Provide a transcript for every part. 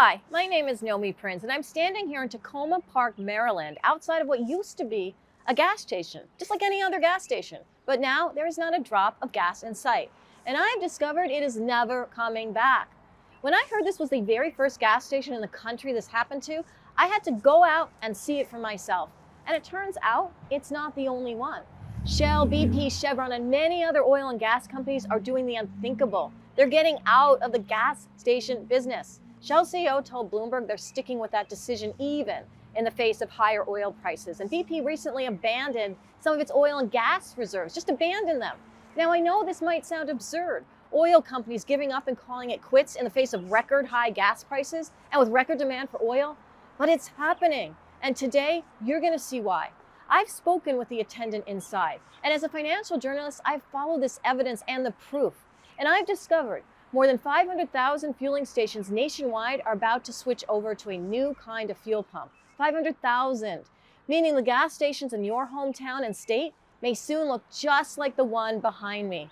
Hi, my name is Nomi Prince, and I'm standing here in Tacoma Park, Maryland, outside of what used to be a gas station, just like any other gas station. But now there is not a drop of gas in sight. And I've discovered it is never coming back. When I heard this was the very first gas station in the country this happened to, I had to go out and see it for myself. And it turns out it's not the only one. Shell, BP, Chevron, and many other oil and gas companies are doing the unthinkable. They're getting out of the gas station business. Shell CEO told Bloomberg they're sticking with that decision even in the face of higher oil prices. And BP recently abandoned some of its oil and gas reserves, just abandoned them. Now, I know this might sound absurd. Oil companies giving up and calling it quits in the face of record high gas prices and with record demand for oil, but it's happening. And today, you're going to see why. I've spoken with the attendant inside, and as a financial journalist, I've followed this evidence and the proof. And I've discovered more than 500,000 fueling stations nationwide are about to switch over to a new kind of fuel pump. 500,000, meaning the gas stations in your hometown and state may soon look just like the one behind me.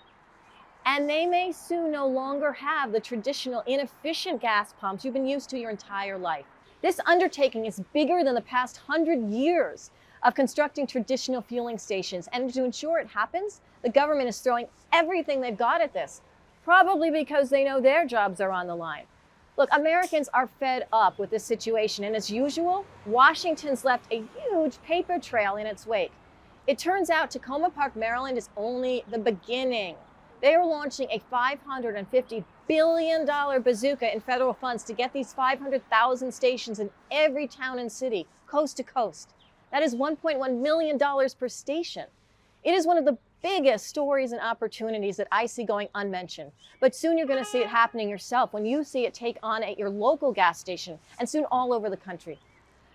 And they may soon no longer have the traditional inefficient gas pumps you've been used to your entire life. This undertaking is bigger than the past 100 years of constructing traditional fueling stations. And to ensure it happens, the government is throwing everything they've got at this, probably because they know their jobs are on the line. Look, Americans are fed up with this situation, and as usual, Washington's left a huge paper trail in its wake. It turns out Tacoma Park, Maryland is only the beginning. They are launching a $550 billion bazooka in federal funds to get these 500,000 stations in every town and city, coast to coast. That is $1.1 million per station. It is one of the biggest stories and opportunities that I see going unmentioned. But soon you're going to see it happening yourself when you see it take on at your local gas station and soon all over the country.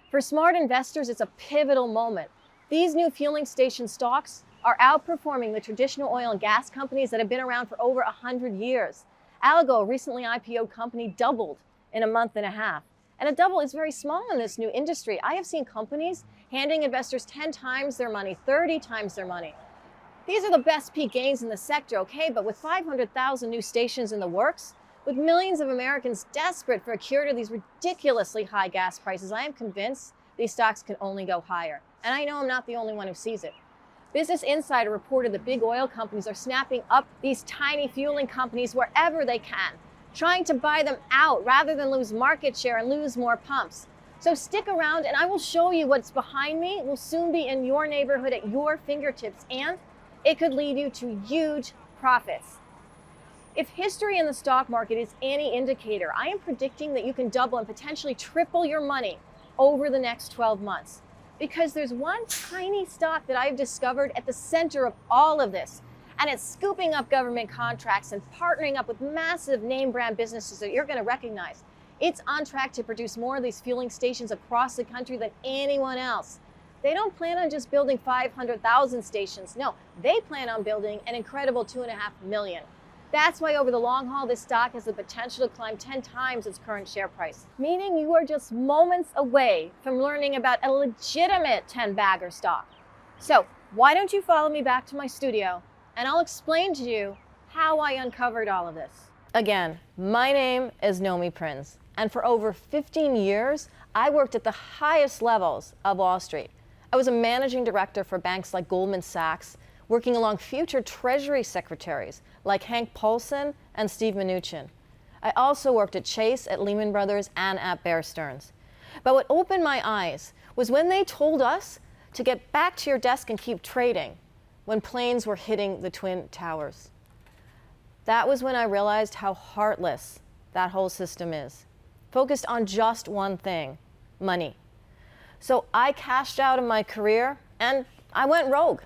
For smart investors, it's a pivotal moment. These new fueling station stocks are outperforming the traditional oil and gas companies that have been around for over 100 years. Algo, a recently IPO'd company, doubled in a month and a half. And a double is very small in this new industry. I have seen companies handing investors 10 times their money, 30 times their money. These are the best peak gains in the sector, okay? But with 500,000 new stations in the works, with millions of Americans desperate for a cure to these ridiculously high gas prices, I am convinced these stocks can only go higher. And I know I'm not the only one who sees it. Business Insider reported that big oil companies are snapping up these tiny fueling companies wherever they can, trying to buy them out rather than lose market share and lose more pumps. So stick around and I will show you what's behind me will soon be in your neighborhood at your fingertips, and it could lead you to huge profits. If history in the stock market is any indicator, I am predicting that you can double and potentially triple your money over the next 12 months. Because there's one tiny stock that I've discovered at the center of all of this, and it's scooping up government contracts and partnering up with massive name brand businesses that you're going to recognize. It's on track to produce more of these fueling stations across the country than anyone else. They don't plan on just building 500,000 stations. No, they plan on building an incredible 2.5 million. That's why over the long haul, this stock has the potential to climb 10 times its current share price, meaning you are just moments away from learning about a legitimate 10-bagger stock. So why don't you follow me back to my studio and I'll explain to you how I uncovered all of this. Again, my name is Nomi Prince, and for over 15 years, I worked at the highest levels of Wall Street. I was a managing director for banks like Goldman Sachs, working along future Treasury secretaries like Hank Paulson and Steve Mnuchin. I also worked at Chase, at Lehman Brothers, and at Bear Stearns. But what opened my eyes was when they told us to get back to your desk and keep trading when planes were hitting the Twin Towers. That was when I realized how heartless that whole system is, focused on just one thing, money. So I cashed out of my career and I went rogue.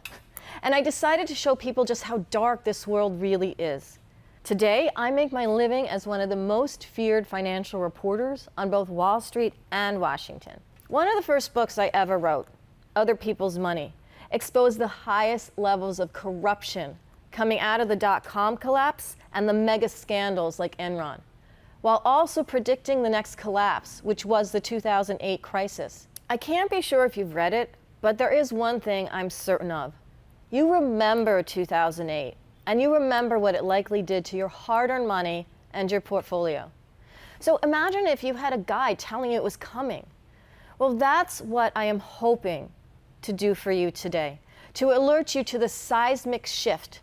And I decided to show people just how dark this world really is. Today, I make my living as one of the most feared financial reporters on both Wall Street and Washington. One of the first books I ever wrote, Other People's Money, exposed the highest levels of corruption coming out of the dot-com collapse and the mega scandals like Enron, while also predicting the next collapse, which was the 2008 crisis. I can't be sure if you've read it, but there is one thing I'm certain of. You remember 2008, and you remember what it likely did to your hard-earned money and your portfolio. So imagine if you had a guide telling you it was coming. Well, that's what I am hoping to do for you today, to alert you to the seismic shift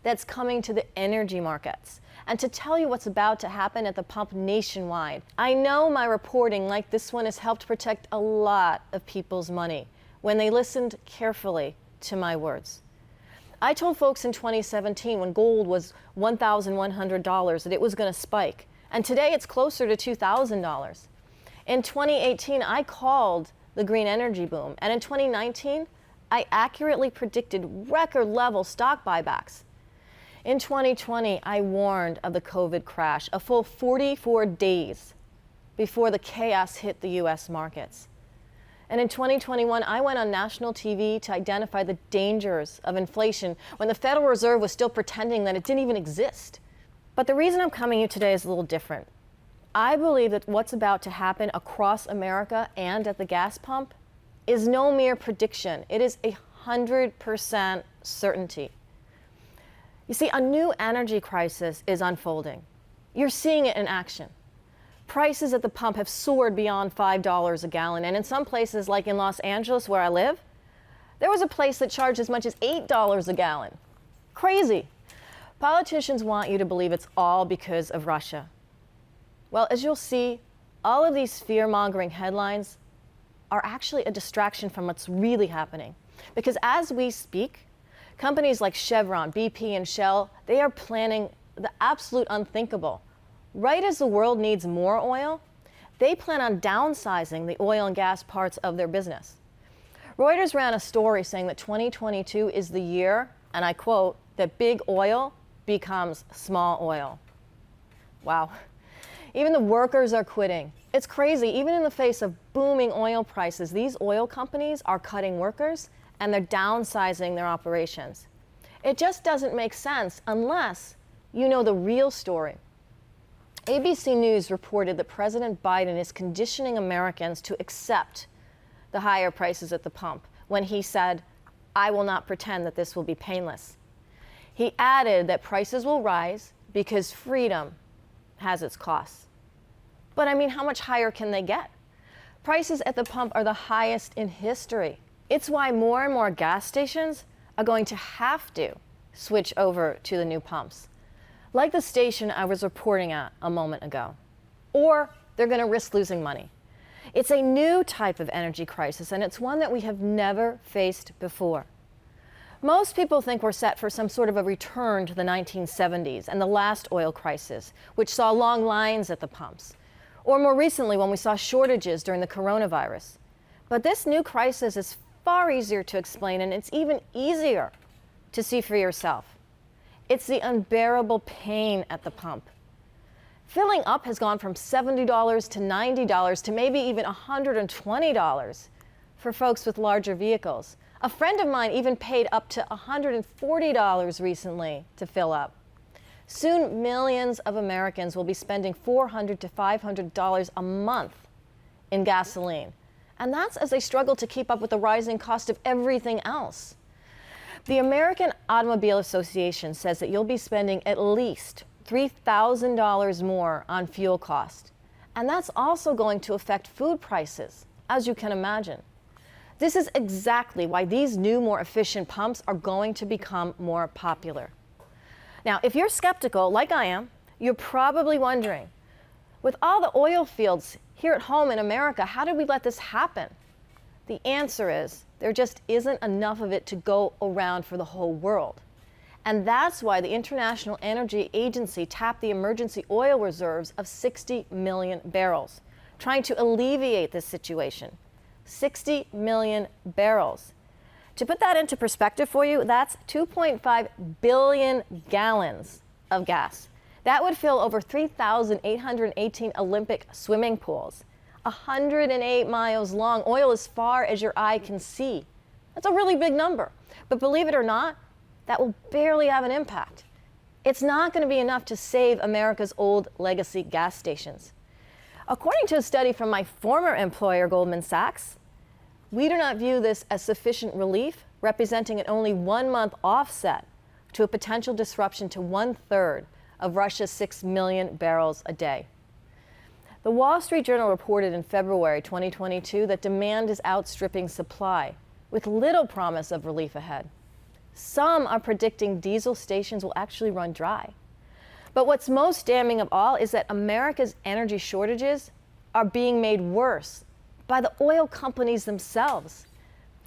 that's coming to the energy markets, and to tell you what's about to happen at the pump nationwide. I know my reporting like this one has helped protect a lot of people's money when they listened carefully to my words. I told folks in 2017 when gold was $1,100 that it was going to spike, and today it's closer to $2,000. In 2018, I called the green energy boom, and in 2019, I accurately predicted record level stock buybacks. In 2020, I warned of the COVID crash a full 44 days before the chaos hit the US markets. And in 2021, I went on national TV to identify the dangers of inflation when the Federal Reserve was still pretending that it didn't even exist. But the reason I'm coming to you today is a little different. I believe that what's about to happen across America and at the gas pump is no mere prediction. It is 100% certainty. You see, a new energy crisis is unfolding. You're seeing it in action. Prices at the pump have soared beyond $5 a gallon, and in some places, like in Los Angeles, where I live, there was a place that charged as much as $8 a gallon. Crazy. Politicians want you to believe it's all because of Russia. Well, as you'll see, all of these fear-mongering headlines are actually a distraction from what's really happening. Because as we speak, companies like Chevron, BP, and Shell, they are planning the absolute unthinkable. Right as the world needs more oil, they plan on downsizing the oil and gas parts of their business. Reuters ran a story saying that 2022 is the year, and I quote, that big oil becomes small oil. Wow. Even the workers are quitting. It's crazy. Even in the face of booming oil prices, these oil companies are cutting workers and they're downsizing their operations. It just doesn't make sense unless you know the real story. ABC News reported that President Biden is conditioning Americans to accept the higher prices at the pump when he said, "I will not pretend that this will be painless." He added that prices will rise because freedom has its costs. But I mean, how much higher can they get? Prices at the pump are the highest in history. It's why more and more gas stations are going to have to switch over to the new pumps, like the station I was reporting at a moment ago. Or they're going to risk losing money. It's a new type of energy crisis, and it's one that we have never faced before. Most people think we're set for some sort of a return to the 1970s and the last oil crisis, which saw long lines at the pumps, or more recently when we saw shortages during the coronavirus. But this new crisis is far easier to explain, and it's even easier to see for yourself. It's the unbearable pain at the pump. Filling up has gone from $70 to $90 to maybe even $120 for folks with larger vehicles. A friend of mine even paid up to $140 recently to fill up. Soon, millions of Americans will be spending $400 to $500 a month in gasoline. And that's as they struggle to keep up with the rising cost of everything else. The American Automobile Association says that you'll be spending at least $3,000 more on fuel cost. And that's also going to affect food prices, as you can imagine. This is exactly why these new, more efficient pumps are going to become more popular. Now, if you're skeptical, like I am, you're probably wondering, with all the oil fields here at home in America, how did we let this happen? The answer is there just isn't enough of it to go around for the whole world. And that's why the International Energy Agency tapped the emergency oil reserves of 60 million barrels, trying to alleviate this situation. 60 million barrels. To put that into perspective for you, that's 2.5 billion gallons of gas. That would fill over 3,818 Olympic swimming pools, 108 miles long, oil as far as your eye can see. That's a really big number. But believe it or not, that will barely have an impact. It's not going to be enough to save America's old legacy gas stations. According to a study from my former employer, Goldman Sachs, we do not view this as sufficient relief, representing an only 1 month offset to a potential disruption to 1/3 of Russia's 6 million barrels a day. The Wall Street Journal reported in February 2022 that demand is outstripping supply, with little promise of relief ahead. Some are predicting diesel stations will actually run dry. But what's most damning of all is that America's energy shortages are being made worse by the oil companies themselves.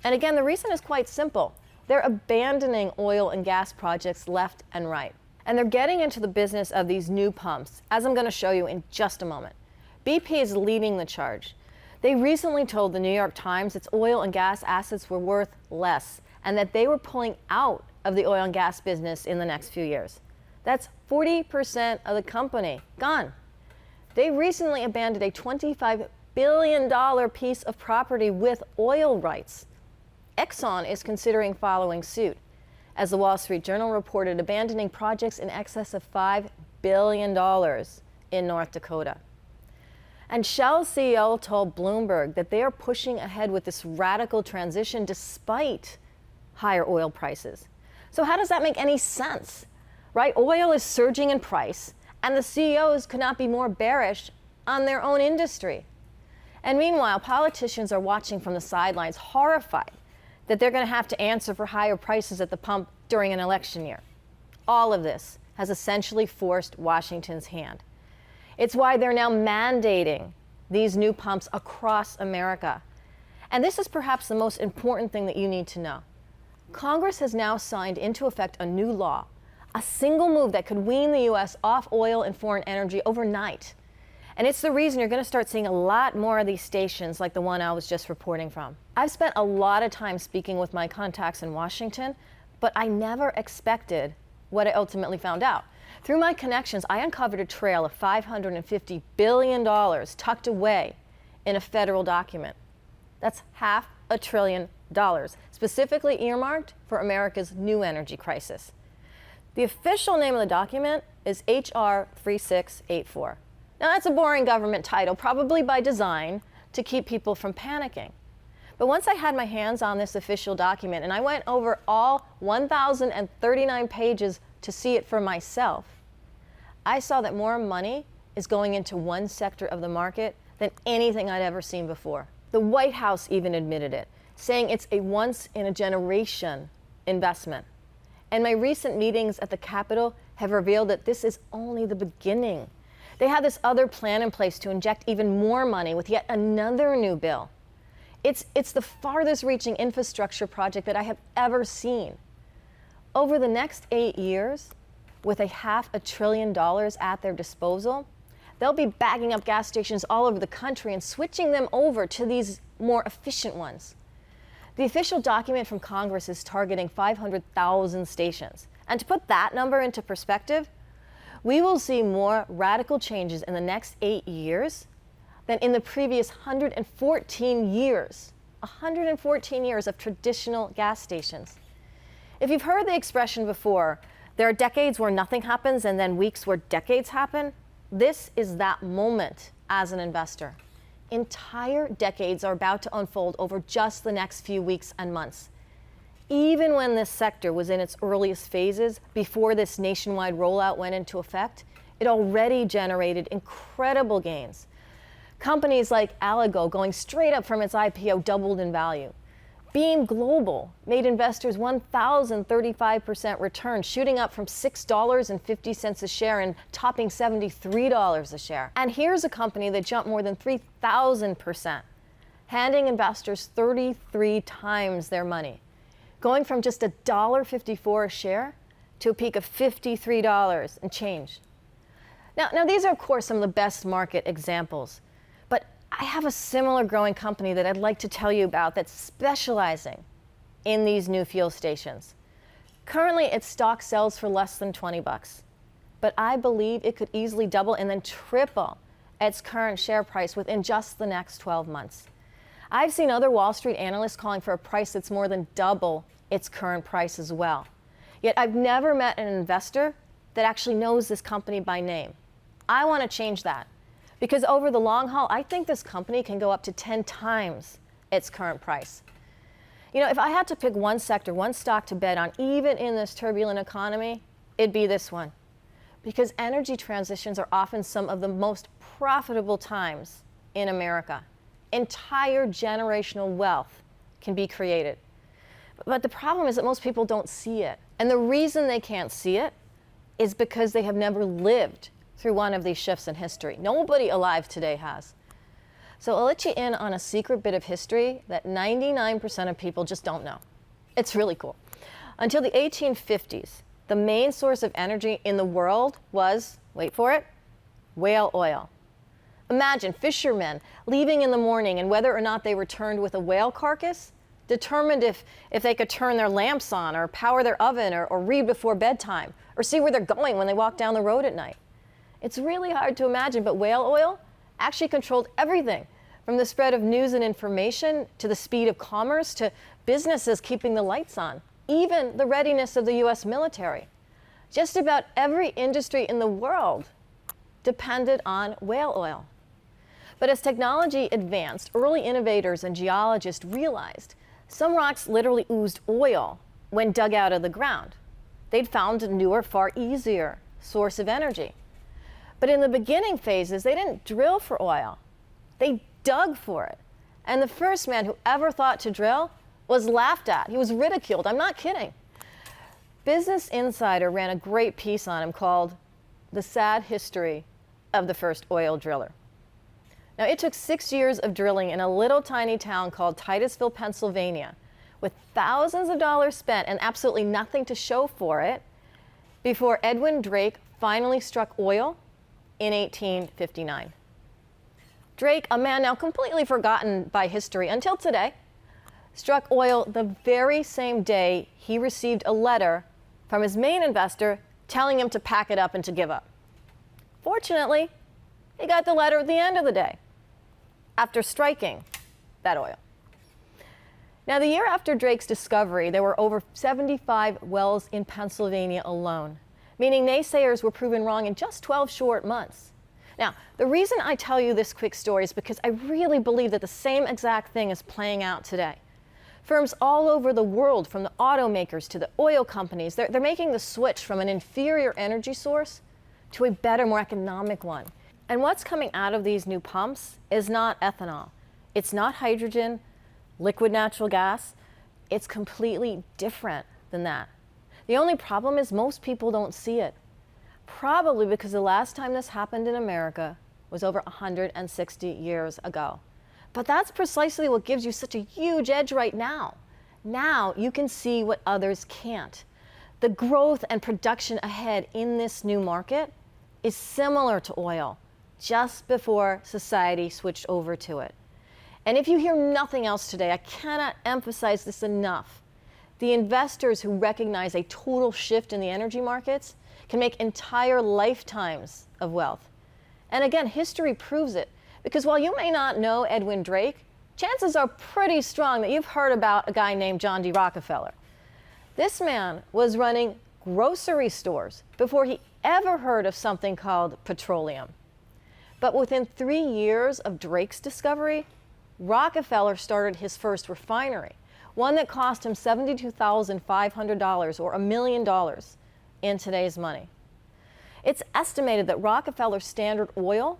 And again, the reason is quite simple. They're abandoning oil and gas projects left and right. And they're getting into the business of these new pumps, as I'm going to show you in just a moment. BP is leading the charge. They recently told the New York Times its oil and gas assets were worth less and that they were pulling out of the oil and gas business in the next few years. That's 40% of the company gone. They recently abandoned a $25 billion piece of property with oil rights. Exxon is considering following suit, as the Wall Street Journal reported, abandoning projects in excess of $5 billion in North Dakota. And Shell CEO told Bloomberg that they are pushing ahead with this radical transition despite higher oil prices. So how does that make any sense, right? Oil is surging in price, and the CEOs could not be more bearish on their own industry. And meanwhile, politicians are watching from the sidelines, horrified that they're going to have to answer for higher prices at the pump during an election year. All of this has essentially forced Washington's hand. It's why they're now mandating these new pumps across America. And this is perhaps the most important thing that you need to know. Congress has now signed into effect a new law, a single move that could wean the U.S. off oil and foreign energy overnight. And it's the reason you're going to start seeing a lot more of these stations like the one I was just reporting from. I've spent a lot of time speaking with my contacts in Washington, but I never expected what I ultimately found out. Through my connections, I uncovered a trail of $550 billion tucked away in a federal document. That's $500 billion, specifically earmarked for America's new energy crisis. The official name of the document is H.R. 3684. Now, that's a boring government title, probably by design, to keep people from panicking. But once I had my hands on this official document and I went over all 1,039 pages to see it for myself, I saw that more money is going into one sector of the market than anything I'd ever seen before. The White House even admitted it, saying it's a once-in-a-generation investment. And my recent meetings at the Capitol have revealed that this is only the beginning. They have this other plan in place to inject even more money with yet another new bill. It's the farthest reaching infrastructure project that I have ever seen. Over the next 8 years, with $500 billion at their disposal, they'll be bagging up gas stations all over the country and switching them over to these more efficient ones. The official document from Congress is targeting 500,000 stations. And to put that number into perspective, we will see more radical changes in the next 8 years than in the previous 114 years. 114 years of traditional gas stations. If you've heard the expression before, there are decades where nothing happens and then weeks where decades happen, this is that moment as an investor. Entire decades are about to unfold over just the next few weeks and months. Even when this sector was in its earliest phases, before this nationwide rollout went into effect, it already generated incredible gains. Companies like Aligo, going straight up from its IPO, doubled in value. Beam Global made investors 1,035% return, shooting up from $6.50 a share and topping $73 a share. And here's a company that jumped more than 3,000%, handing investors 33 times their money, going from just $1.54 a share to a peak of $53 and change. Now these are, of course, some of the best market examples. But I have a similar growing company that I'd like to tell you about that's specializing in these new fuel stations. Currently, its stock sells for less than 20 bucks. But I believe it could easily double and then triple its current share price within just the next 12 months. I've seen other Wall Street analysts calling for a price that's more than double its current price as well. Yet I've never met an investor that actually knows this company by name. I want to change that. Because over the long haul, I think this company can go up to 10 times its current price. You know, if I had to pick one sector, one stock to bet on, even in this turbulent economy, it'd be this one. Because energy transitions are often some of the most profitable times in America. Entire generational wealth can be created. But the problem is that most people don't see it. And the reason they can't see it is because they have never lived through one of these shifts in history. Nobody alive today has. So I'll let you in on a secret bit of history that 99% of people just don't know. It's really cool. Until the 1850s, the main source of energy in the world was, wait for it, whale oil. Imagine fishermen leaving in the morning, and whether or not they returned with a whale carcass determined if they could turn their lamps on or power their oven or read before bedtime or see where they're going when they walk down the road at night. It's really hard to imagine, but whale oil actually controlled everything from the spread of news and information to the speed of commerce to businesses keeping the lights on, even the readiness of the US military. Just about every industry in the world depended on whale oil. But as technology advanced, early innovators and geologists realized some rocks literally oozed oil when dug out of the ground. They'd found a newer, far easier source of energy. But in the beginning phases, they didn't drill for oil. They dug for it. And the first man who ever thought to drill was laughed at. He was ridiculed. I'm not kidding. Business Insider ran a great piece on him called The Sad History of the First Oil Driller. Now, it took 6 years of drilling in a little tiny town called Titusville, Pennsylvania, with thousands of dollars spent and absolutely nothing to show for it, before Edwin Drake finally struck oil in 1859. Drake, a man now completely forgotten by history until today, struck oil the very same day he received a letter from his main investor telling him to pack it up and to give up. Fortunately, he got the letter at the end of the day, after striking that oil. Now, the year after Drake's discovery, there were over 75 wells in Pennsylvania alone, meaning naysayers were proven wrong in just 12 short months. Now, the reason I tell you this quick story is because I really believe that the same exact thing is playing out today. Firms all over the world, from the automakers to the oil companies, they're making the switch from an inferior energy source to a better, more economic one. And what's coming out of these new pumps is not ethanol. It's not hydrogen, liquid natural gas. It's completely different than that. The only problem is most people don't see it. Probably because the last time this happened in America was over 160 years ago. But that's precisely what gives you such a huge edge right now. Now you can see what others can't. The growth and production ahead in this new market is similar to oil, just before society switched over to it. And if you hear nothing else today, I cannot emphasize this enough. The investors who recognize a total shift in the energy markets can make entire lifetimes of wealth. And again, history proves it, because while you may not know Edwin Drake, chances are pretty strong that you've heard about a guy named John D. Rockefeller. This man was running grocery stores before he ever heard of something called petroleum. But within 3 years of Drake's discovery, Rockefeller started his first refinery, one that cost him $72,500 or $1 million in today's money. It's estimated that Rockefeller Standard Oil,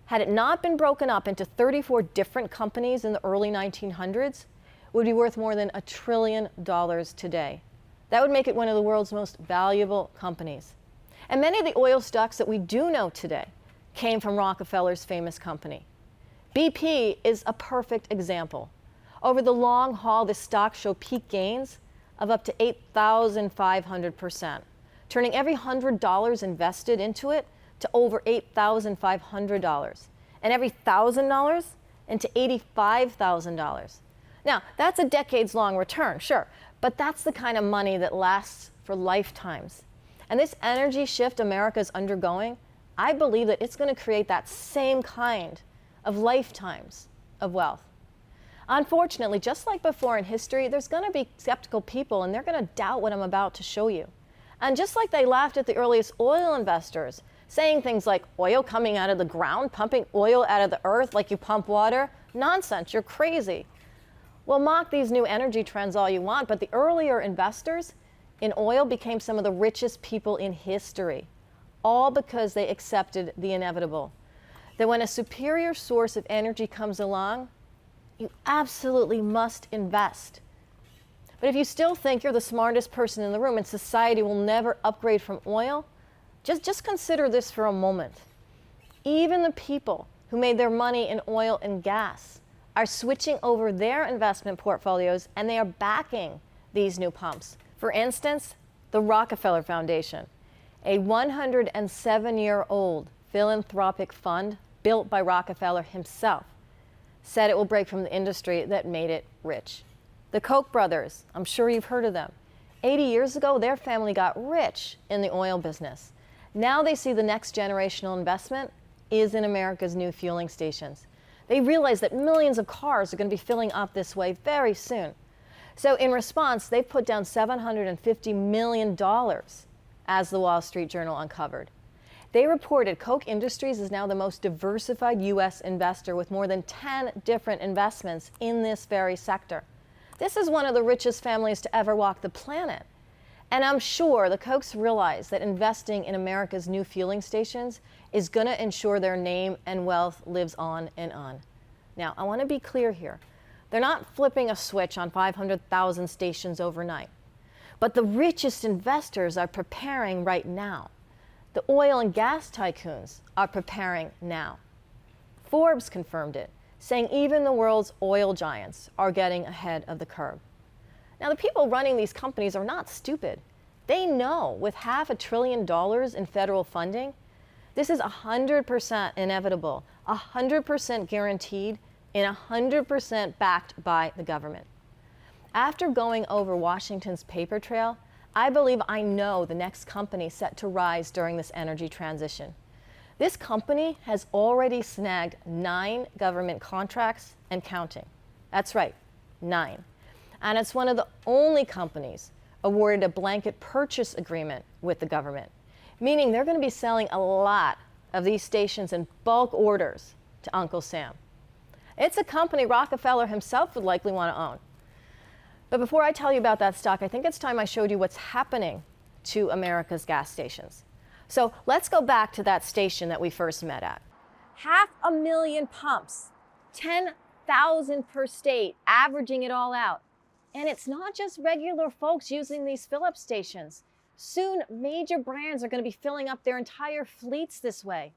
had it not been broken up into 34 different companies in the early 1900s, would be worth more than $1 trillion today. That would make it one of the world's most valuable companies. And many of the oil stocks that we do know today came from Rockefeller's famous company. BP is a perfect example. Over the long haul, this stock showed peak gains of up to 8,500%, turning every $100 invested into it to over $8,500, and every $1,000 into $85,000. Now, that's a decades-long return, sure, but that's the kind of money that lasts for lifetimes. And this energy shift America is undergoing, I believe that it's going to create that same kind of lifetimes of wealth. Unfortunately, just like before in history, there's going to be skeptical people, and they're going to doubt what I'm about to show you. And just like they laughed at the earliest oil investors, saying things like, oil coming out of the ground, pumping oil out of the earth like you pump water, nonsense, you're crazy. Well, mock these new energy trends all you want, but the earlier investors in oil became some of the richest people in history, all because they accepted the inevitable. that when a superior source of energy comes along, you absolutely must invest. But if you still think you're the smartest person in the room and society will never upgrade from oil, just consider this for a moment. Even the people who made their money in oil and gas are switching over their investment portfolios, and they are backing these new pumps. For instance, the Rockefeller Foundation, a 107-year-old philanthropic fund built by Rockefeller himself, said it will break from the industry that made it rich. The Koch brothers, I'm sure you've heard of them. 80 years ago, their family got rich in the oil business. Now they see the next generational investment is in America's new fueling stations. They realize that millions of cars are going to be filling up this way very soon. So in response, they've put down $750 million, as the Wall Street Journal uncovered. They reported Koch Industries is now the most diversified U.S. investor with more than 10 different investments in this very sector. This is one of the richest families to ever walk the planet. And I'm sure the Kochs realize that investing in America's new fueling stations is going to ensure their name and wealth lives on and on. Now, I want to be clear here. They're not flipping a switch on 500,000 stations overnight. But the richest investors are preparing right now. The oil and gas tycoons are preparing now. Forbes confirmed it, saying even the world's oil giants are getting ahead of the curve. Now, the people running these companies are not stupid. They know with $500 billion in federal funding, this is 100% inevitable, 100% guaranteed, and 100% backed by the government. After going over Washington's paper trail, I believe I know the next company set to rise during this energy transition. This company has already snagged 9 government contracts and counting. That's right, 9. And it's one of the only companies awarded a blanket purchase agreement with the government, meaning they're going to be selling a lot of these stations in bulk orders to Uncle Sam. It's a company Rockefeller himself would likely want to own. But before I tell you about that stock, I think it's time I showed you what's happening to America's gas stations. So let's go back to that station that we first met at. 500,000 pumps, 10,000 per state, averaging it all out. And it's not just regular folks using these fill-up stations. Soon, major brands are going to be filling up their entire fleets this way.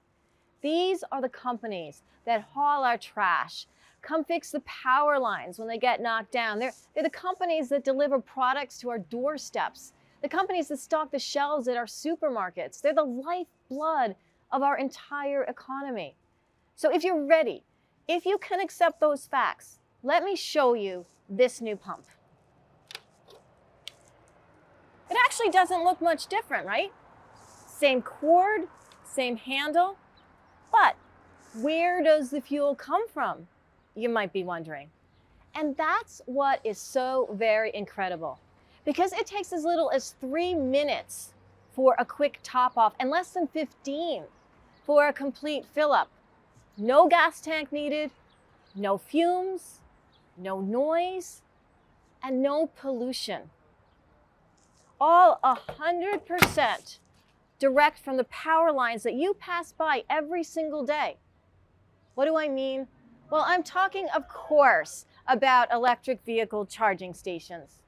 These are the companies that haul our trash, come fix the power lines when they get knocked down. They're the companies that deliver products to our doorsteps, the companies that stock the shelves at our supermarkets. They're the lifeblood of our entire economy. So if you're ready, if you can accept those facts, let me show you this new pump. It actually doesn't look much different, right? Same cord, same handle, but where does the fuel come from? You might be wondering. And that's what is so very incredible, because it takes as little as 3 minutes for a quick top off and less than 15 for a complete fill up. No gas tank needed, no fumes, no noise, and no pollution. All 100% direct from the power lines that you pass by every single day. What do I mean? Well, I'm talking, of course, about electric vehicle charging stations.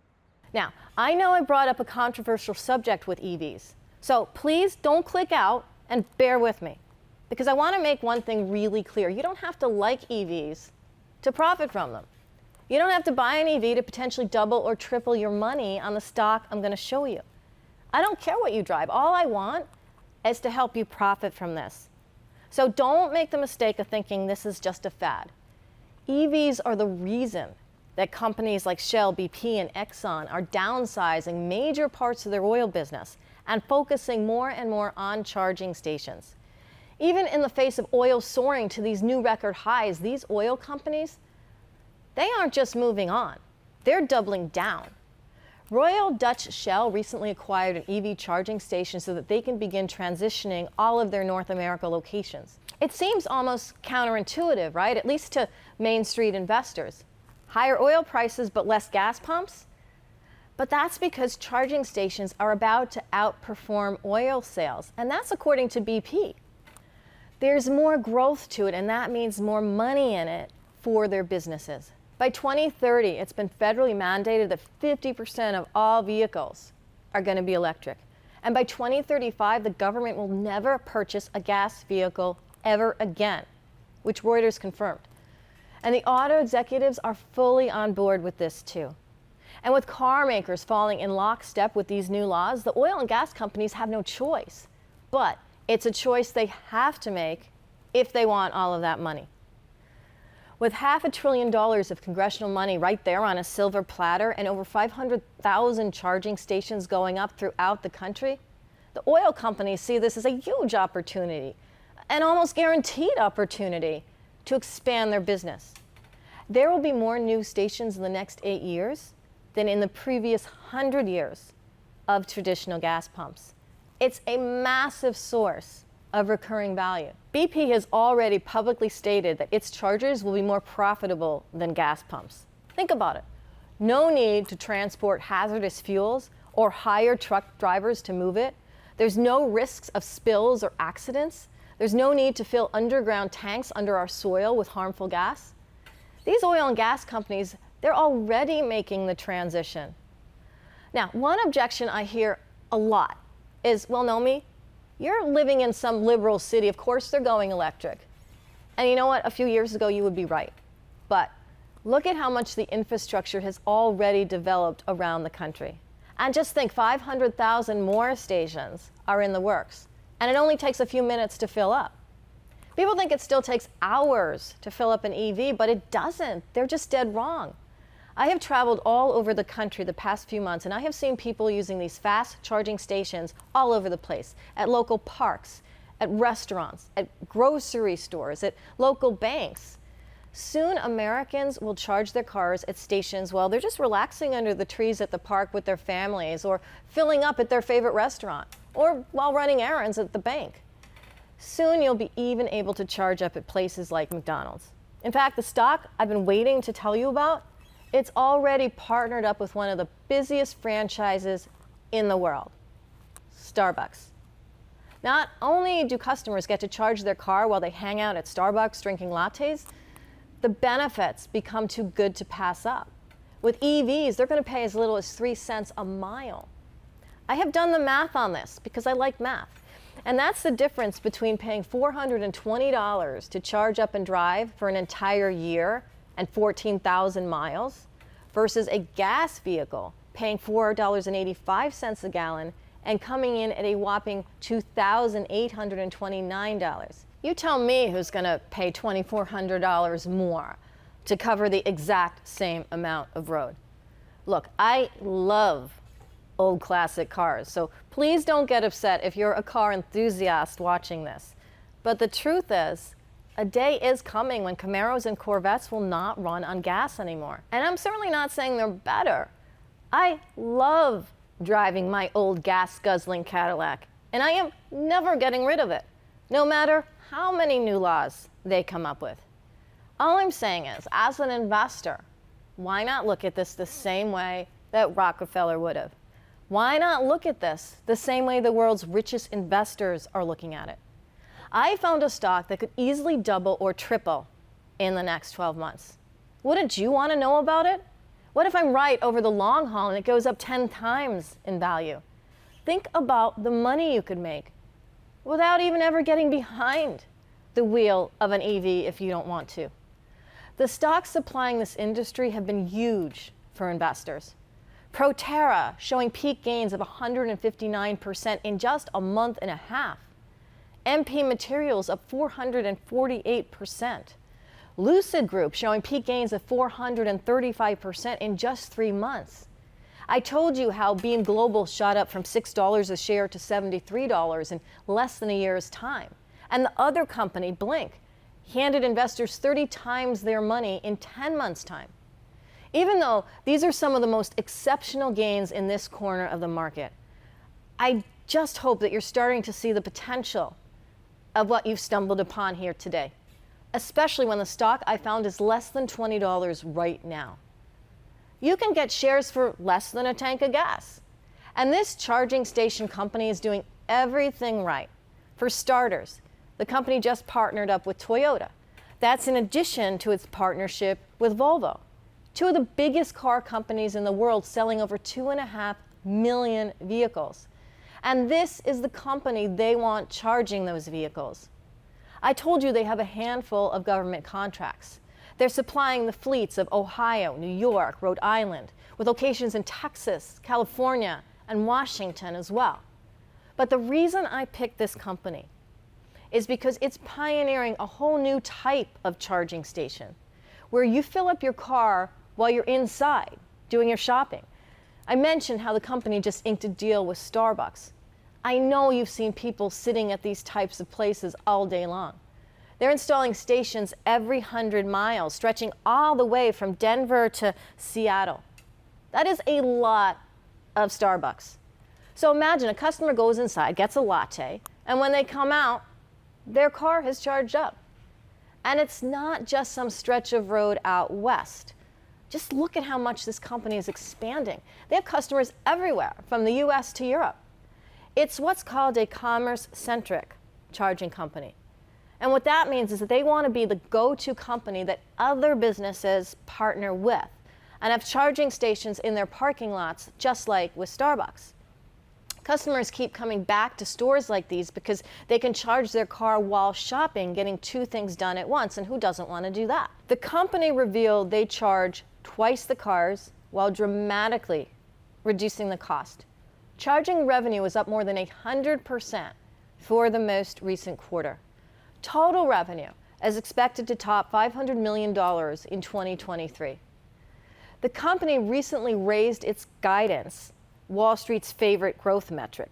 Now, I know I brought up a controversial subject with EVs, so please don't click out and bear with me, because I want to make one thing really clear. You don't have to like EVs to profit from them. You don't have to buy an EV to potentially double or triple your money on the stock I'm going to show you. I don't care what you drive. All I want is to help you profit from this. So don't make the mistake of thinking this is just a fad. EVs are the reason that companies like Shell, BP, and Exxon are downsizing major parts of their oil business and focusing more and more on charging stations. Even in the face of oil soaring to these new record highs, these oil companies, they aren't just moving on, they're doubling down. Royal Dutch Shell recently acquired an EV charging station so that they can begin transitioning all of their North America locations. It seems almost counterintuitive, right? At least to Main Street investors. Higher oil prices but less gas pumps? But that's because charging stations are about to outperform oil sales, and that's according to BP. there's more growth to it, and that means more money in it for their businesses. By 2030, it's been federally mandated that 50% of all vehicles are going to be electric. And by 2035, the government will never purchase a gas vehicle ever again, which Reuters confirmed. And the auto executives are fully on board with this too. And with car makers falling in lockstep with these new laws, the oil and gas companies have no choice. But it's a choice they have to make if they want all of that money. With $500 billion of congressional money right there on a silver platter and over 500,000 charging stations going up throughout the country, the oil companies see this as a huge opportunity, an almost guaranteed opportunity to expand their business. There will be more new stations in the next 8 years than in the previous 100 years of traditional gas pumps. It's a massive source of recurring value. BP has already publicly stated that its chargers will be more profitable than gas pumps. Think about it. No need to transport hazardous fuels or hire truck drivers to move it. There's no risks of spills or accidents. There's no need to fill underground tanks under our soil with harmful gas. These oil and gas companies, they're already making the transition. Now, one objection I hear a lot is, well, Nomi, you're living in some liberal city. Of course they're going electric. And you know what? A few years ago, you would be right. But look at how much the infrastructure has already developed around the country. And just think, 500,000 more stations are in the works. And it only takes a few minutes to fill up. People think it still takes hours to fill up an EV, but it doesn't. They're just dead wrong. I have traveled all over the country the past few months, and I have seen people using these fast charging stations all over the place, at local parks, at restaurants, at grocery stores, at local banks. Soon, Americans will charge their cars at stations while they're just relaxing under the trees at the park with their families, or filling up at their favorite restaurant, or while running errands at the bank. Soon, you'll be even able to charge up at places like McDonald's. In fact, the stock I've been waiting to tell you about, it's already partnered up with one of the busiest franchises in the world, Starbucks. Not only do customers get to charge their car while they hang out at Starbucks drinking lattes, the benefits become too good to pass up. With EVs, they're going to pay as little as 3 cents a mile. I have done the math on this because I like math. And that's the difference between paying $420 to charge up and drive for an entire year and 14,000 miles versus a gas vehicle paying $4.85 a gallon and coming in at a whopping $2,829. You tell me who's going to pay $2,400 more to cover the exact same amount of road. Look, I love old classic cars, so please don't get upset if you're a car enthusiast watching this. But the truth is, a day is coming when Camaros and Corvettes will not run on gas anymore. And I'm certainly not saying they're better. I love driving my old gas-guzzling Cadillac, and I am never getting rid of it, no matter how many new laws they come up with. All I'm saying is, as an investor, why not look at this the same way that Rockefeller would have? Why not look at this the same way the world's richest investors are looking at it? I found a stock that could easily double or triple in the next 12 months. Wouldn't you want to know about it? What if I'm right over the long haul and it goes up 10 times in value? Think about the money you could make without even ever getting behind the wheel of an EV if you don't want to. The stocks supplying this industry have been huge for investors. Proterra showing peak gains of 159% in just a month and a half. MP Materials up 448%. Lucid Group showing peak gains of 435% in just 3 months. I told you how Beam Global shot up from $6 a share to $73 in less than a year's time. And the other company, Blink, handed investors 30 times their money in 10 months' time. Even though these are some of the most exceptional gains in this corner of the market, I just hope that you're starting to see the potential of what you've stumbled upon here today, especially when the stock I found is less than $20 right now. You can get shares for less than a tank of gas. And this charging station company is doing everything right. For starters, The company just partnered up with Toyota. That's in addition to its partnership with Volvo, two of the biggest car companies in the world, selling over 2.5 million vehicles. And this is the company they want charging those vehicles. I told you they have a handful of government contracts. They're supplying the fleets of Ohio, New York, Rhode Island, with locations in Texas, California, and Washington as well. But the reason I picked this company is because it's pioneering a whole new type of charging station where you fill up your car while you're inside doing your shopping. I mentioned how the company just inked a deal with Starbucks. I know you've seen people sitting at these types of places all day long. They're installing stations every 100 miles, stretching all the way from Denver to Seattle. That is a lot of Starbucks. So imagine a customer goes inside, gets a latte, and when they come out, their car has charged up. And it's not just some stretch of road out west. Just look at how much this company is expanding. They have customers everywhere, from the US to Europe. It's what's called a commerce-centric charging company. And what that means is that they want to be the go-to company that other businesses partner with and have charging stations in their parking lots, just like with Starbucks. Customers keep coming back to stores like these because they can charge their car while shopping, getting two things done at once, and who doesn't want to do that? The company revealed they charge twice the cars while dramatically reducing the cost. Charging revenue is up more than 100% for the most recent quarter. Total revenue is expected to top $500 million in 2023. The company recently raised its guidance, Wall Street's favorite growth metric.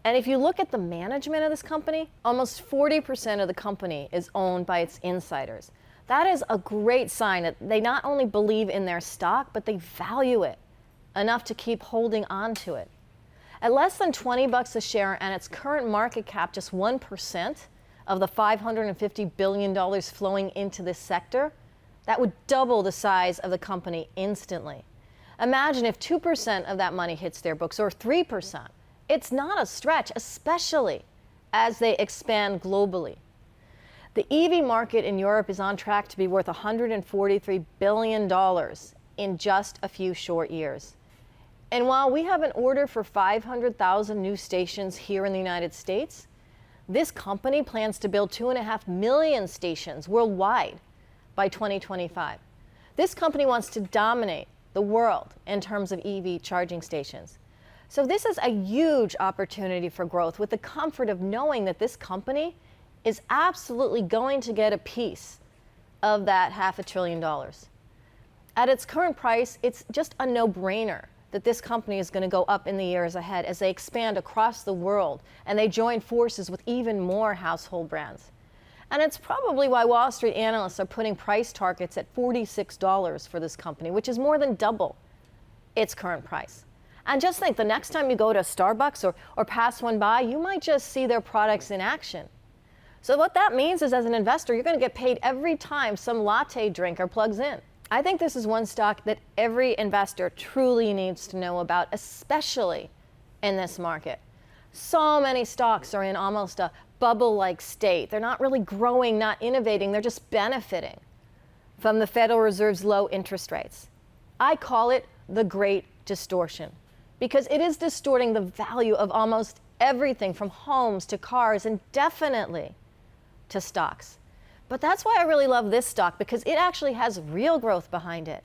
And if you look at the management of this company, almost 40% of the company is owned by its insiders. That is a great sign that they not only believe in their stock, but they value it enough to keep holding on to it. At less than $20 a share and its current market cap just 1% of the $550 billion flowing into this sector, that would double the size of the company instantly. Imagine if 2% of that money hits their books, or 3%. It's not a stretch, especially as they expand globally. The EV market in Europe is on track to be worth $143 billion in just a few short years. And while we have an order for 500,000 new stations here in the United States, this company plans to build 2.5 million stations worldwide by 2025. This company wants to dominate the world in terms of EV charging stations. So this is a huge opportunity for growth, with the comfort of knowing that this company is absolutely going to get a piece of that $500 billion. At its current price, it's just a no-brainer that this company is going to go up in the years ahead as they expand across the world and they join forces with even more household brands. And it's probably why Wall Street analysts are putting price targets at $46 for this company, which is more than double its current price. And just think, the next time you go to Starbucks or pass one by, you might just see their products in action. So what that means is, as an investor, you're going to get paid every time some latte drinker plugs in. I think this is one stock that every investor truly needs to know about, especially in this market. So many stocks are in almost a bubble-like state. They're not really growing, not innovating. They're just benefiting from the Federal Reserve's low interest rates. I call it the Great Distortion because it is distorting the value of almost everything from homes to cars and definitely to stocks. But that's why I really love this stock, because it actually has real growth behind it.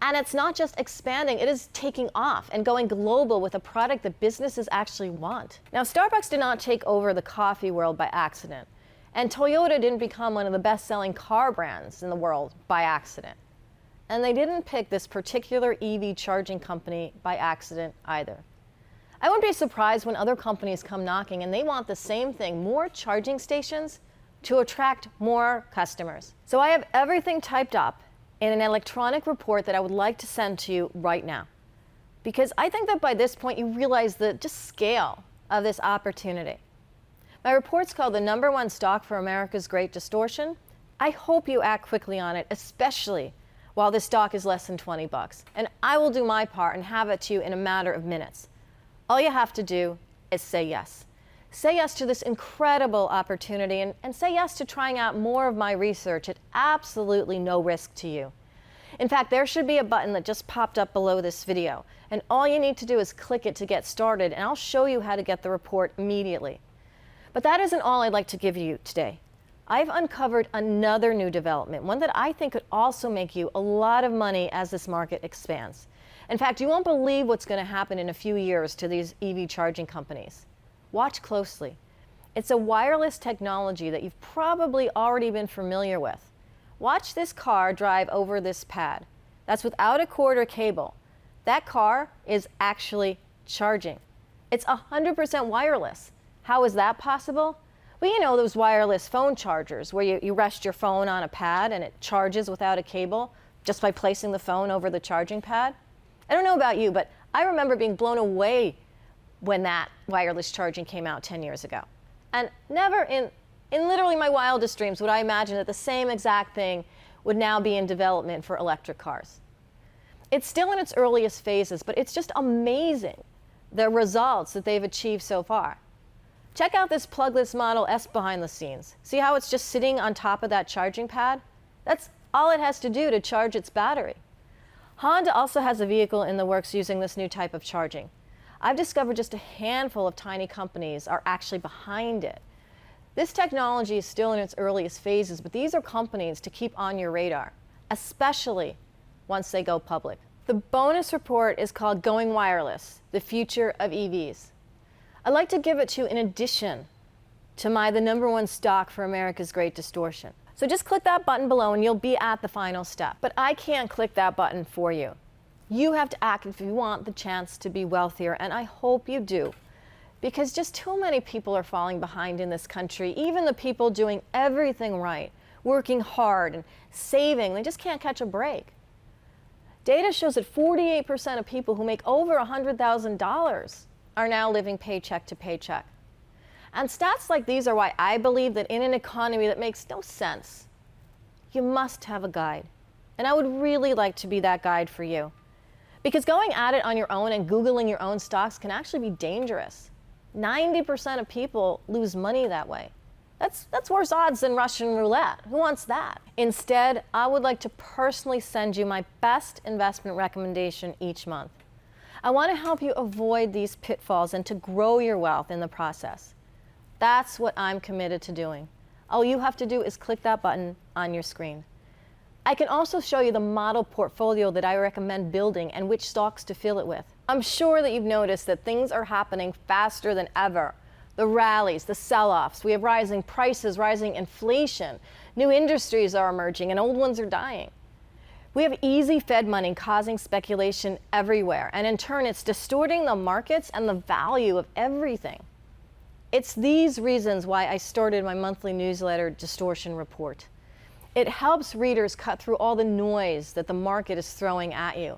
And it's not just expanding, it is taking off and going global with a product that businesses actually want. Now, Starbucks did not take over the coffee world by accident. And Toyota didn't become one of the best-selling car brands in the world by accident. And they didn't pick this particular EV charging company by accident either. I wouldn't be surprised when other companies come knocking and they want the same thing, more charging stations to attract more customers. So I have everything typed up in an electronic report that I would like to send to you right now, because I think that by this point you realize the just scale of this opportunity. My report's called the #1 stock for America's Great Distortion. I hope you act quickly on it, especially while this stock is less than $20. And I will do my part and have it to you in a matter of minutes. All you have to do is say yes. Say yes to this incredible opportunity and say yes to trying out more of my research at absolutely no risk to you. In fact, there should be a button that just popped up below this video, and all you need to do is click it to get started, and I'll show you how to get the report immediately. But that isn't all I'd like to give you today. I've uncovered another new development, one that I think could also make you a lot of money as this market expands. In fact, you won't believe what's going to happen in a few years to these EV charging companies. Watch closely. It's a wireless technology that you've probably already been familiar with. Watch this car drive over this pad. That's without a cord or cable. That car is actually charging. It's 100% wireless. How is that possible? Well, you know those wireless phone chargers where you rest your phone on a pad and it charges without a cable just by placing the phone over the charging pad? I don't know about you, but I remember being blown away when that wireless charging came out 10 years ago. And never in literally my wildest dreams would I imagine that the same exact thing would now be in development for electric cars. It's still in its earliest phases, but it's just amazing the results that they've achieved so far. Check out this plugless Model S behind the scenes. See how it's just sitting on top of that charging pad? That's all it has to do to charge its battery. Honda also has a vehicle in the works using this new type of charging. I've discovered just a handful of tiny companies are actually behind it. This technology is still in its earliest phases, but these are companies to keep on your radar, especially once they go public. The bonus report is called Going Wireless, the Future of EVs. I'd like to give it to you in addition to my the #1 stock for America's Great Distortion. So just click that button below and you'll be at the final step. But I can't click that button for you. You have to act if you want the chance to be wealthier, and I hope you do. Because just too many people are falling behind in this country, even the people doing everything right, working hard and saving, they just can't catch a break. Data shows that 48% of people who make over $100,000 are now living paycheck to paycheck. And stats like these are why I believe that in an economy that makes no sense, you must have a guide. And I would really like to be that guide for you. Because going at it on your own and Googling your own stocks can actually be dangerous. 90% of people lose money that way. That's worse odds than Russian roulette. Who wants that? Instead, I would like to personally send you my best investment recommendation each month. I want to help you avoid these pitfalls and to grow your wealth in the process. That's what I'm committed to doing. All you have to do is click that button on your screen. I can also show you the model portfolio that I recommend building and which stocks to fill it with. I'm sure that you've noticed that things are happening faster than ever. The rallies, the sell-offs, we have rising prices, rising inflation. New industries are emerging and old ones are dying. We have easy Fed money causing speculation everywhere, and in turn it's distorting the markets and the value of everything. It's these reasons why I started my monthly newsletter, Distortion Report. It helps readers cut through all the noise that the market is throwing at you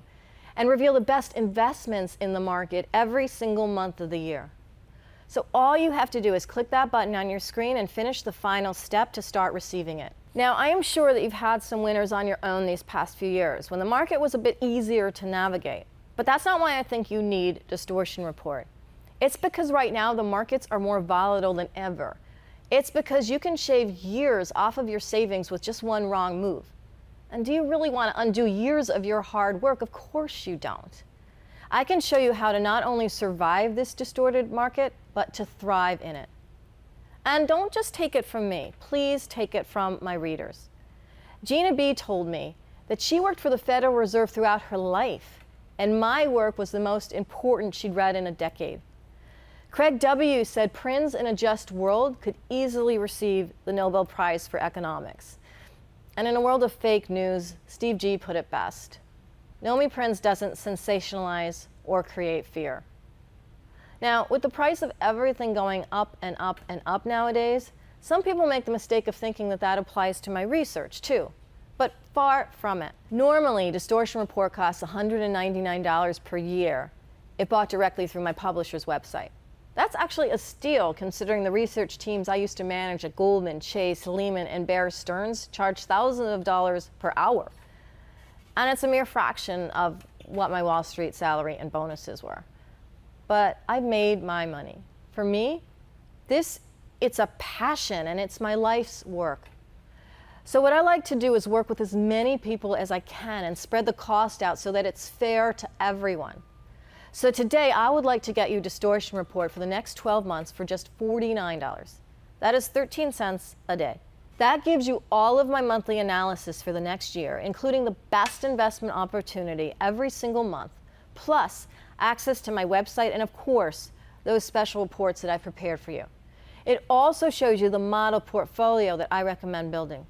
and reveal the best investments in the market every single month of the year. So all you have to do is click that button on your screen and finish the final step to start receiving it. Now, I am sure that you've had some winners on your own these past few years when the market was a bit easier to navigate. But that's not why I think you need Distortion Report. It's because right now the markets are more volatile than ever. It's because you can shave years off of your savings with just one wrong move. And do you really want to undo years of your hard work? Of course you don't. I can show you how to not only survive this distorted market, but to thrive in it. And don't just take it from me. Please take it from my readers. Gina B told me that she worked for the Federal Reserve throughout her life, and my work was the most important she'd read in a decade. Craig W. said Prinz in a just world could easily receive the Nobel Prize for Economics. And in a world of fake news, Steve G put it best. Nomi Prinz doesn't sensationalize or create fear. Now, with the price of everything going up and up and up nowadays, some people make the mistake of thinking that that applies to my research too. But far from it. Normally, Distortion Report costs $199 per year if bought directly through my publisher's website. That's actually a steal considering the research teams I used to manage at Goldman, Chase, Lehman, and Bear Stearns charge thousands of dollars per hour. And it's a mere fraction of what my Wall Street salary and bonuses were. But I've made my money. For me, It's a passion and it's my life's work. So what I like to do is work with as many people as I can and spread the cost out so that it's fair to everyone. So today I would like to get you a distortion report for the next 12 months for just $49. That is 13 cents a day. That gives you all of my monthly analysis for the next year, including the best investment opportunity every single month, plus access to my website and of course, those special reports that I've prepared for you. It also shows you the model portfolio that I recommend building.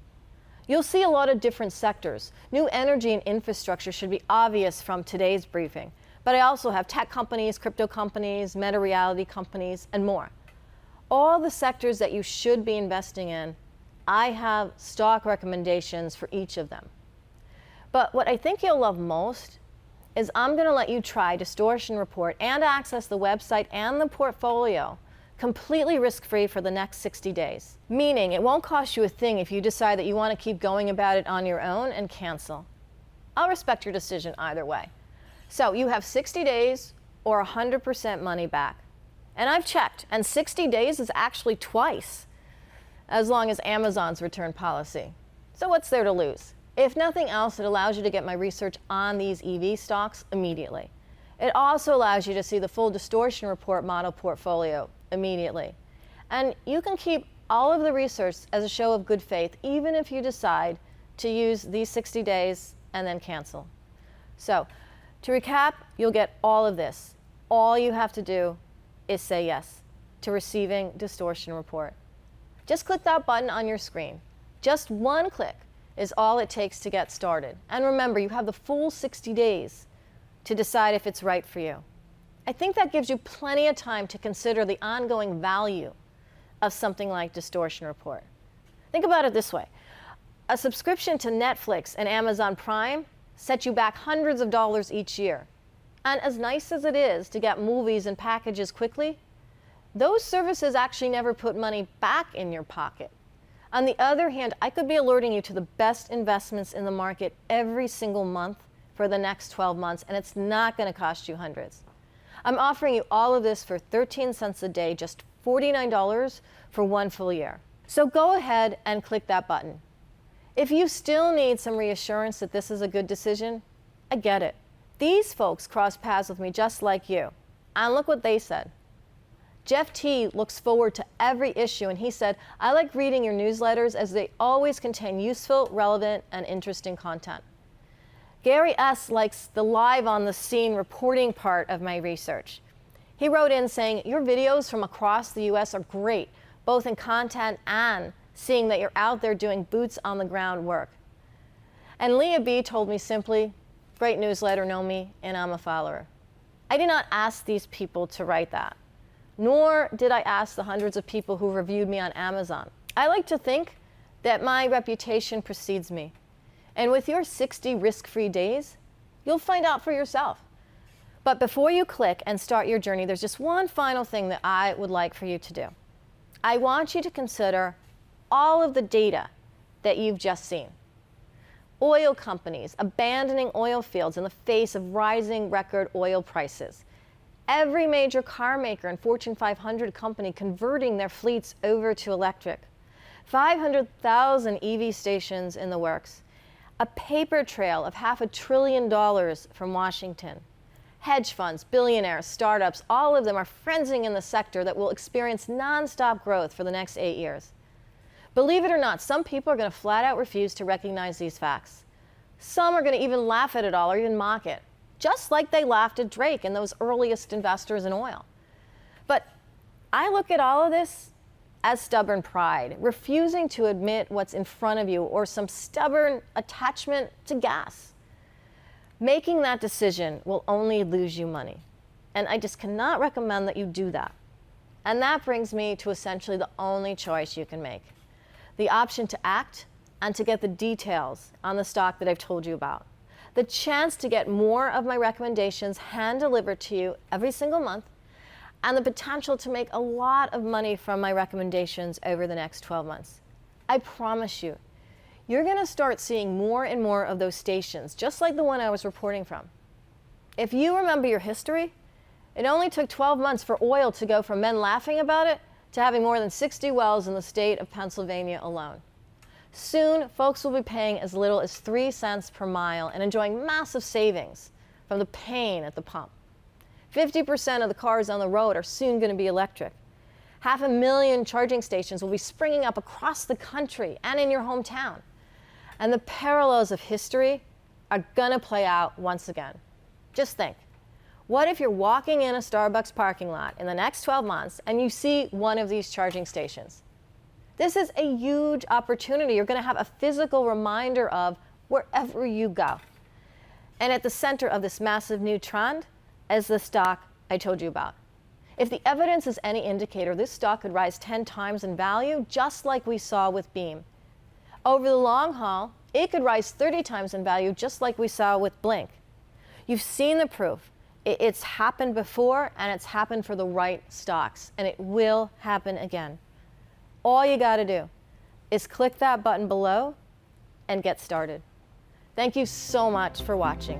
You'll see a lot of different sectors. New energy and infrastructure should be obvious from today's briefing, but I also have tech companies, crypto companies, meta-reality companies, and more. All the sectors that you should be investing in, I have stock recommendations for each of them. But what I think you'll love most is I'm going to let you try Distortion Report and access the website and the portfolio completely risk-free for the next 60 days. Meaning it won't cost you a thing if you decide that you want to keep going about it on your own and cancel. I'll respect your decision either way. So you have 60 days or 100% money back. And I've checked, and 60 days is actually twice as long as Amazon's return policy. So what's there to lose? If nothing else, it allows you to get my research on these EV stocks immediately. It also allows you to see the full Distortion Report model portfolio immediately. And you can keep all of the research as a show of good faith, even if you decide to use these 60 days and then cancel. So, to recap, you'll get all of this. All you have to do is say yes to receiving Distortion Report. Just click that button on your screen. Just one click is all it takes to get started. And remember, you have the full 60 days to decide if it's right for you. I think that gives you plenty of time to consider the ongoing value of something like Distortion Report. Think about it this way. A subscription to Netflix and Amazon Prime sets you back hundreds of dollars each year. And as nice as it is to get movies and packages quickly, those services actually never put money back in your pocket. On the other hand, I could be alerting you to the best investments in the market every single month for the next 12 months, and it's not going to cost you hundreds. I'm offering you all of this for 13 cents a day, just $49 for one full year. So go ahead and click that button. If you still need some reassurance that this is a good decision, I get it. These folks crossed paths with me just like you. And look what they said. Jeff T. looks forward to every issue, and he said, I like reading your newsletters as they always contain useful, relevant, and interesting content. Gary S. likes the live on the scene reporting part of my research. He wrote in saying, your videos from across the US are great, both in content and seeing that you're out there doing boots on the ground work. And Leah B. told me simply, great newsletter, know me, and I'm a follower. I did not ask these people to write that, nor did I ask the hundreds of people who reviewed me on Amazon. I like to think that my reputation precedes me. And with your 60 risk-free days, you'll find out for yourself. But before you click and start your journey, there's just one final thing that I would like for you to do. I want you to consider all of the data that you've just seen. Oil companies abandoning oil fields in the face of rising record oil prices. Every major car maker and Fortune 500 company converting their fleets over to electric. 500,000 EV stations in the works. A paper trail of $500 billion from Washington. Hedge funds, billionaires, startups, all of them are frenzying in the sector that will experience nonstop growth for the next 8 years. Believe it or not, some people are going to flat out refuse to recognize these facts. Some are going to even laugh at it all or even mock it, just like they laughed at Drake and those earliest investors in oil. But I look at all of this as stubborn pride, refusing to admit what's in front of you or some stubborn attachment to gas. Making that decision will only lose you money. And I just cannot recommend that you do that. And that brings me to essentially the only choice you can make. The option to act and to get the details on the stock that I've told you about. The chance to get more of my recommendations hand-delivered to you every single month, and the potential to make a lot of money from my recommendations over the next 12 months. I promise you, you're going to start seeing more and more of those stations, just like the one I was reporting from. If you remember your history, it only took 12 months for oil to go from men laughing about it to having more than 60 wells in the state of Pennsylvania alone. Soon, folks will be paying as little as 3 cents per mile and enjoying massive savings from the pain at the pump. 50% of the cars on the road are soon going to be electric. 500,000 charging stations will be springing up across the country and in your hometown. And the parallels of history are going to play out once again. Just think, what if you're walking in a Starbucks parking lot in the next 12 months and you see one of these charging stations? This is a huge opportunity you're going to have a physical reminder of wherever you go. And at the center of this massive new trend is the stock I told you about. If the evidence is any indicator, this stock could rise 10 times in value, just like we saw with Beam. Over the long haul, it could rise 30 times in value, just like we saw with Blink. You've seen the proof. It's happened before, and it's happened for the right stocks, and it will happen again. All you got to do is click that button below and get started. Thank you so much for watching.